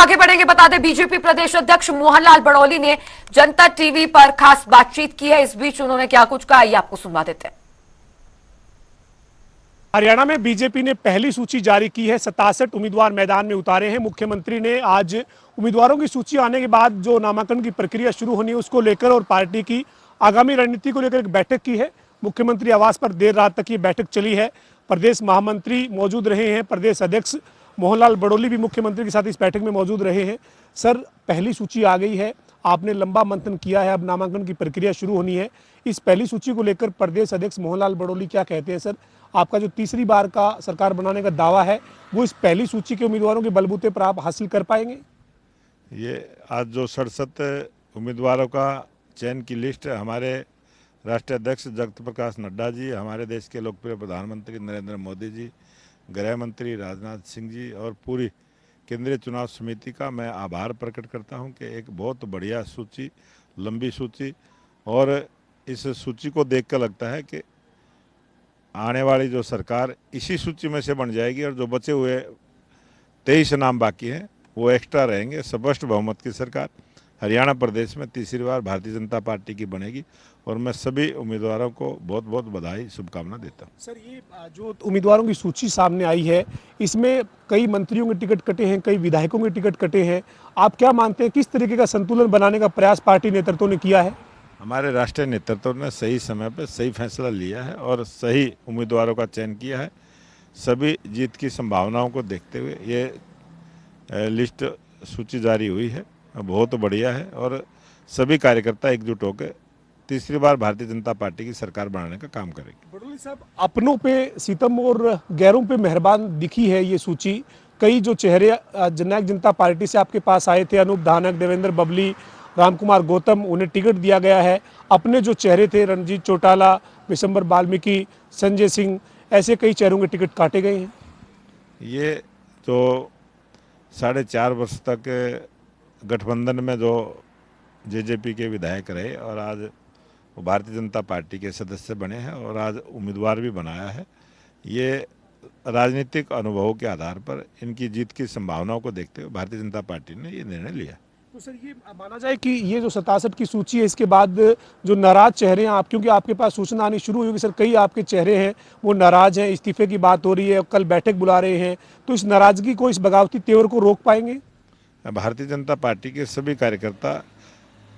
आगे बढ़ेंगे, बता दें बीजेपी प्रदेश अध्यक्ष मोहनलाल बड़ौली ने जनता टीवी पर खास बातचीत की है। इस बीच उन्होंने क्या कुछ कहा, ये आपको सुनवा देते हैं। हरियाणा में बीजेपी ने पहली सूची जारी की है। 67 उम्मीदवार मैदान में उतारे हैं। मुख्यमंत्री ने आज उम्मीदवारों की सूची आने के बाद जो नामांकन की प्रक्रिया शुरू होनी है उसको लेकर और पार्टी की आगामी रणनीति को लेकर एक बैठक की है। मुख्यमंत्री आवास पर देर रात तक ये बैठक चली है। प्रदेश महामंत्री मौजूद रहे हैं। प्रदेश अध्यक्ष मोहनलाल बड़ौली भी मुख्यमंत्री के साथ इस बैठक में मौजूद रहे हैं। सर, पहली सूची आ गई है, आपने लंबा मंथन किया है, अब नामांकन की प्रक्रिया शुरू होनी है। इस पहली सूची को लेकर प्रदेश अध्यक्ष मोहनलाल बड़ौली क्या कहते हैं? सर, आपका जो तीसरी बार का सरकार बनाने का दावा है वो इस पहली सूची के उम्मीदवारों के बलबूते पर आप हासिल कर पाएंगे? ये आज जो 67 उम्मीदवारों का चयन की लिस्ट हमारे राष्ट्रीय अध्यक्ष जगत प्रकाश नड्डा जी, हमारे देश के लोकप्रिय प्रधानमंत्री नरेंद्र मोदी जी, गृह मंत्री राजनाथ सिंह जी और पूरी केंद्रीय चुनाव समिति का मैं आभार प्रकट करता हूं कि एक बहुत बढ़िया सूची, लंबी सूची, और इस सूची को देखकर लगता है कि आने वाली जो सरकार इसी सूची में से बन जाएगी और जो बचे हुए 23 नाम बाकी हैं वो एक्स्ट्रा रहेंगे। स्पष्ट बहुमत की सरकार हरियाणा प्रदेश में तीसरी बार भारतीय जनता पार्टी की बनेगी और मैं सभी उम्मीदवारों को बहुत बहुत बधाई, शुभकामना देता हूँ। सर, ये जो उम्मीदवारों की सूची सामने आई है इसमें कई मंत्रियों के टिकट कटे हैं, कई विधायकों के टिकट कटे हैं। आप क्या मानते हैं, किस तरीके का संतुलन बनाने का प्रयास पार्टी नेतृत्व ने किया है? हमारे राष्ट्रीय नेतृत्व ने सही समय पर सही फैसला लिया है और सही उम्मीदवारों का चयन किया है। सभी जीत की संभावनाओं को देखते हुए ये लिस्ट सूची जारी हुई है, बहुत बढ़िया है और सभी कार्यकर्ता एकजुट होकर तीसरी बार भारतीय जनता पार्टी की सरकार बनाने का काम करेंगे। बड़ौली साहब, अपनों पे सितम और गैरों पे मेहरबान दिखी है ये सूची। कई जो चेहरे जननायक जनता पार्टी से आपके पास आए थे, अनूप धानक, देवेंद्र बबली, रामकुमार गौतम, उन्हें टिकट दिया गया है। अपने जो चेहरे थे, रणजीत चौटाला, विशंबर वाल्मीकि, संजय सिंह, ऐसे कई चेहरों के टिकट काटे गए हैं। ये जो 4.5 वर्ष तक गठबंधन में जो जेजेपी के विधायक रहे और आज वो भारतीय जनता पार्टी के सदस्य बने हैं और आज उम्मीदवार भी बनाया है, ये राजनीतिक अनुभवों के आधार पर इनकी जीत की संभावनाओं को देखते हुए भारतीय जनता पार्टी ने ये निर्णय लिया। तो सर, ये माना जाए कि ये जो 67 की सूची है इसके बाद जो नाराज चेहरे हैं, आप क्योंकि आपके पास सूचना आनी शुरू हुई कि सर कई आपके चेहरे हैं वो नाराज हैं, इस्तीफे की बात हो रही है, कल बैठक बुला रहे हैं, तो इस नाराजगी को, इस बगावती तेवर को रोक पाएंगे? भारतीय जनता पार्टी के सभी कार्यकर्ता,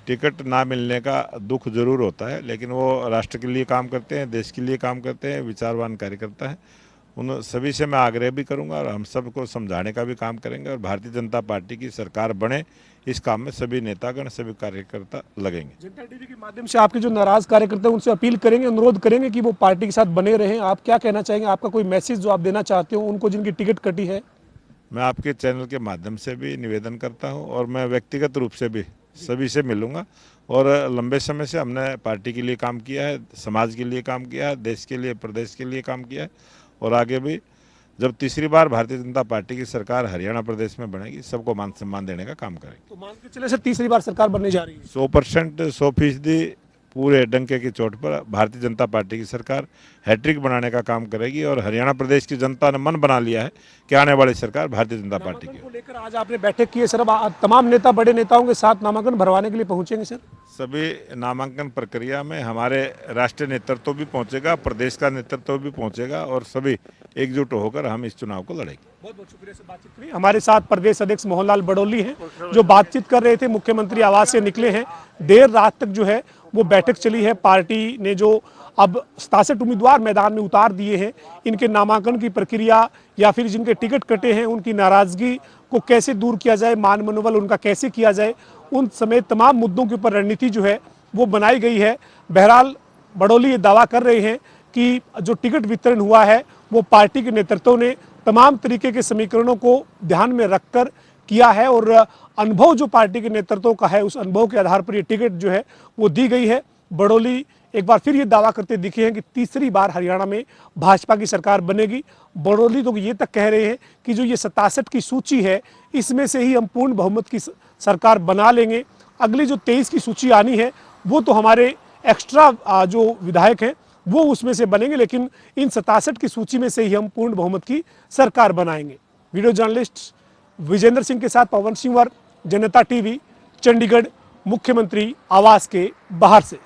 टिकट ना मिलने का दुख जरूर होता है, लेकिन वो राष्ट्र के लिए काम करते हैं, देश के लिए काम करते हैं, विचारवान कार्यकर्ता हैं। उन सभी से मैं आग्रह भी करूंगा और हम सबको समझाने का भी काम करेंगे और भारतीय जनता पार्टी की सरकार बने, इस काम में सभी नेतागण, सभी कार्यकर्ता लगेंगे। जनता टीवी के माध्यम से आपके जो नाराज कार्यकर्ता हैं उनसे अपील करेंगे, अनुरोध करेंगे कि वो पार्टी के साथ बने रहें। आप क्या कहना चाहेंगे? आपका कोई मैसेज जो आप देना चाहते हो उनको जिनकी टिकट कटी है? मैं आपके चैनल के माध्यम से भी निवेदन करता हूं और मैं व्यक्तिगत रूप से भी सभी से मिलूंगा और लंबे समय से हमने पार्टी के लिए काम किया है, समाज के लिए काम किया है, देश के लिए, प्रदेश के लिए काम किया है और आगे भी जब तीसरी बार भारतीय जनता पार्टी की सरकार हरियाणा प्रदेश में बनेगी सबको मान सम्मान देने का काम करेंगे। तो मान के चले सर, तीसरी बार सरकार बनने जा रही है। 100% 100% पूरे डंके की चोट पर भारतीय जनता पार्टी की सरकार हैट्रिक बनाने का काम करेगी और हरियाणा प्रदेश की जनता ने मन बना लिया है कि आने वाली सरकार भारतीय जनता पार्टी की। को लेकर आज आपने बैठक की है सर, अब तमाम नेता बड़े नेताओं के साथ नामांकन भरवाने के लिए पहुंचेंगे सर? सभी नामांकन प्रक्रिया में हमारे राष्ट्रीय नेतृत्व भी पहुंचेगा, प्रदेश का नेतृत्व भी पहुंचेगा और सभी एकजुट होकर हम इस चुनाव को लड़ेंगे। बहुत बहुत शुक्रिया से बातचीत करिए। हमारे साथ प्रदेश अध्यक्ष मोहनलाल बड़ौली हैं जो बातचीत कर रहे थे। मुख्यमंत्री आवास से निकले हैं, देर रात तक जो है वो बैठक चली है। पार्टी ने जो अब 67 उम्मीदवार मैदान में उतार दिए हैं, इनके नामांकन की प्रक्रिया या फिर जिनके टिकट कटे हैं उनकी नाराजगी को कैसे दूर किया जाए, मान मनोबल उनका कैसे किया जाए, उन समेत तमाम मुद्दों के ऊपर रणनीति जो है वो बनाई गई है। बहरहाल बड़ौली ये दावा कर रहे हैं कि जो टिकट वितरण हुआ है वो पार्टी के नेतृत्व ने तमाम तरीके के समीकरणों को ध्यान में रखकर किया है और अनुभव जो पार्टी के नेतृत्व का है उस अनुभव के आधार पर ये टिकट जो है वो दी गई है। बड़ौली एक बार फिर ये दावा करते दिखे हैं कि तीसरी बार हरियाणा में भाजपा की सरकार बनेगी। बड़ौली तो ये तक कह रहे हैं कि जो ये 67 की सूची है इसमें से ही हम पूर्ण बहुमत की सरकार बना लेंगे। अगली जो 23 की सूची आनी है वो तो हमारे एक्स्ट्रा जो विधायक हैं वो उसमें से बनेंगे, लेकिन इन 67 की सूची में से ही हम पूर्ण बहुमत की सरकार बनाएंगे। वीडियो जर्नलिस्ट विजेंद्र सिंह के साथ पवन सिंह, जनता टीवी, चंडीगढ़, मुख्यमंत्री आवास के बाहर से।